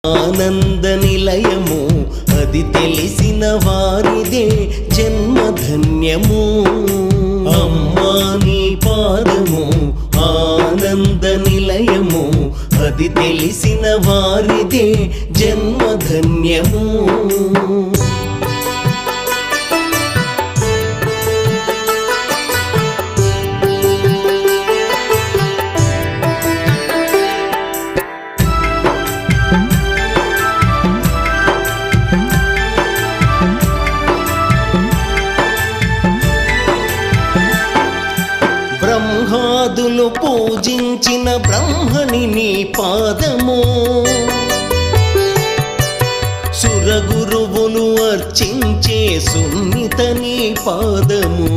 ఆనంద నిలయము అది తెలిసిన వారిదే జన్మధన్యము. అమ్మా నీ పాదము ఆనంద నిలయము అది తెలిసిన వారిదే జన్మధన్యము. బ్రహ్మాదులు పూజించిన బ్రహ్మని నీ పాదము, సురగురువులు అర్చించే సున్నిత నీ పాదము.